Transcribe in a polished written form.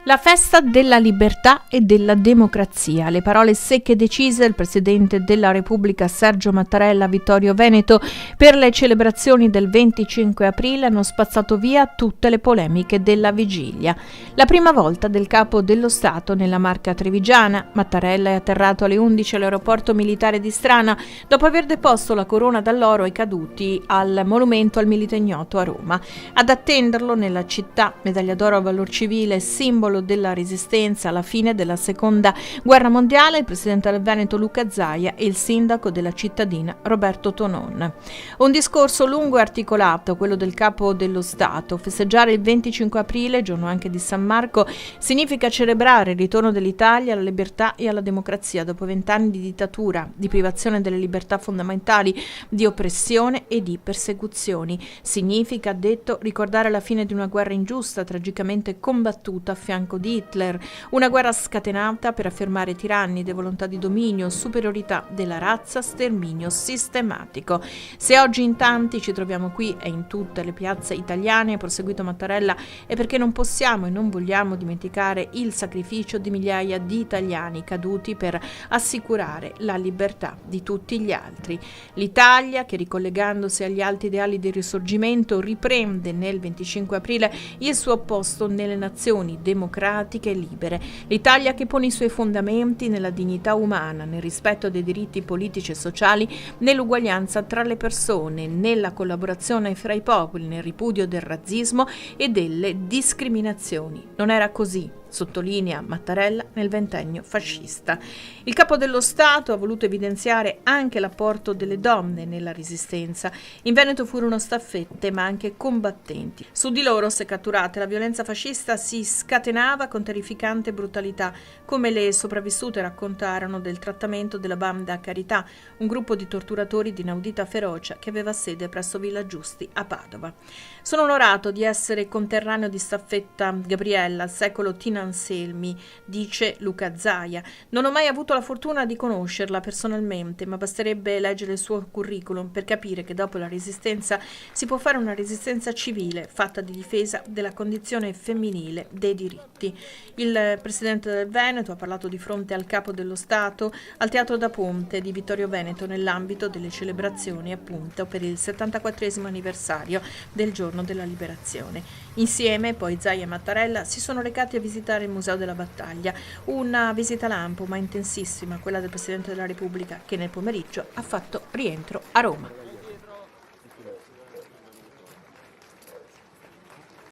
La festa della libertà e della democrazia. Le parole secche e decise del Presidente della Repubblica Sergio Mattarella a Vittorio Veneto per le celebrazioni del 25 aprile hanno spazzato via tutte le polemiche della vigilia. La prima volta del Capo dello Stato nella Marca trevigiana. Mattarella è atterrato alle 11 all'aeroporto militare di Strana dopo aver deposto la corona d'alloro ai caduti al monumento al milite ignoto a Roma. Ad attenderlo nella città, medaglia d'oro al valor civile, simbolo della resistenza alla fine della seconda guerra mondiale, il presidente del Veneto Luca Zaia e il sindaco della cittadina Roberto Tonon. Un discorso lungo e articolato, quello del Capo dello Stato. Festeggiare il 25 aprile, giorno anche di San Marco, significa celebrare il ritorno dell'Italia alla libertà e alla democrazia dopo 20 anni di dittatura, di privazione delle libertà fondamentali, di oppressione e di persecuzioni. Significa, ha detto, ricordare la fine di una guerra ingiusta, tragicamente combattuta a fianco di Hitler, una guerra scatenata per affermare tiranni, volontà di dominio, superiorità della razza, sterminio sistematico. Se oggi in tanti ci troviamo qui e in tutte le piazze italiane, ha proseguito Mattarella, è perché non possiamo e non vogliamo dimenticare il sacrificio di migliaia di italiani caduti per assicurare la libertà di tutti gli altri. L'Italia, che ricollegandosi agli alti ideali del Risorgimento, riprende nel 25 aprile il suo posto nelle nazioni democratiche e libere. L'Italia che pone i suoi fondamenti nella dignità umana, nel rispetto dei diritti politici e sociali, nell'uguaglianza tra le persone, nella collaborazione fra i popoli, nel ripudio del razzismo e delle discriminazioni. Non era così, sottolinea Mattarella, nel ventennio fascista. Il Capo dello Stato ha voluto evidenziare anche l'apporto delle donne nella resistenza. In Veneto furono staffette ma anche combattenti. Su di loro, se catturate, la violenza fascista si scatenava con terrificante brutalità, come le sopravvissute raccontarono del trattamento della Banda Carità, un gruppo di torturatori di inaudita ferocia che aveva sede presso Villa Giusti a Padova. Sono onorato di essere conterraneo di staffetta Gabriella, al secolo Tina Anselmi, dice Luca Zaia. Non ho mai avuto la fortuna di conoscerla personalmente, ma basterebbe leggere il suo curriculum per capire che dopo la resistenza si può fare una resistenza civile fatta di difesa della condizione femminile, dei diritti. Il presidente del Veneto ha parlato di fronte al Capo dello Stato al Teatro da Ponte di Vittorio Veneto nell'ambito delle celebrazioni appunto per il 74esimo anniversario del giorno della liberazione. Insieme poi Zaia e Mattarella si sono recati a visitare il Museo della Battaglia, una visita lampo ma intensissima, quella del Presidente della Repubblica che nel pomeriggio ha fatto rientro a Roma.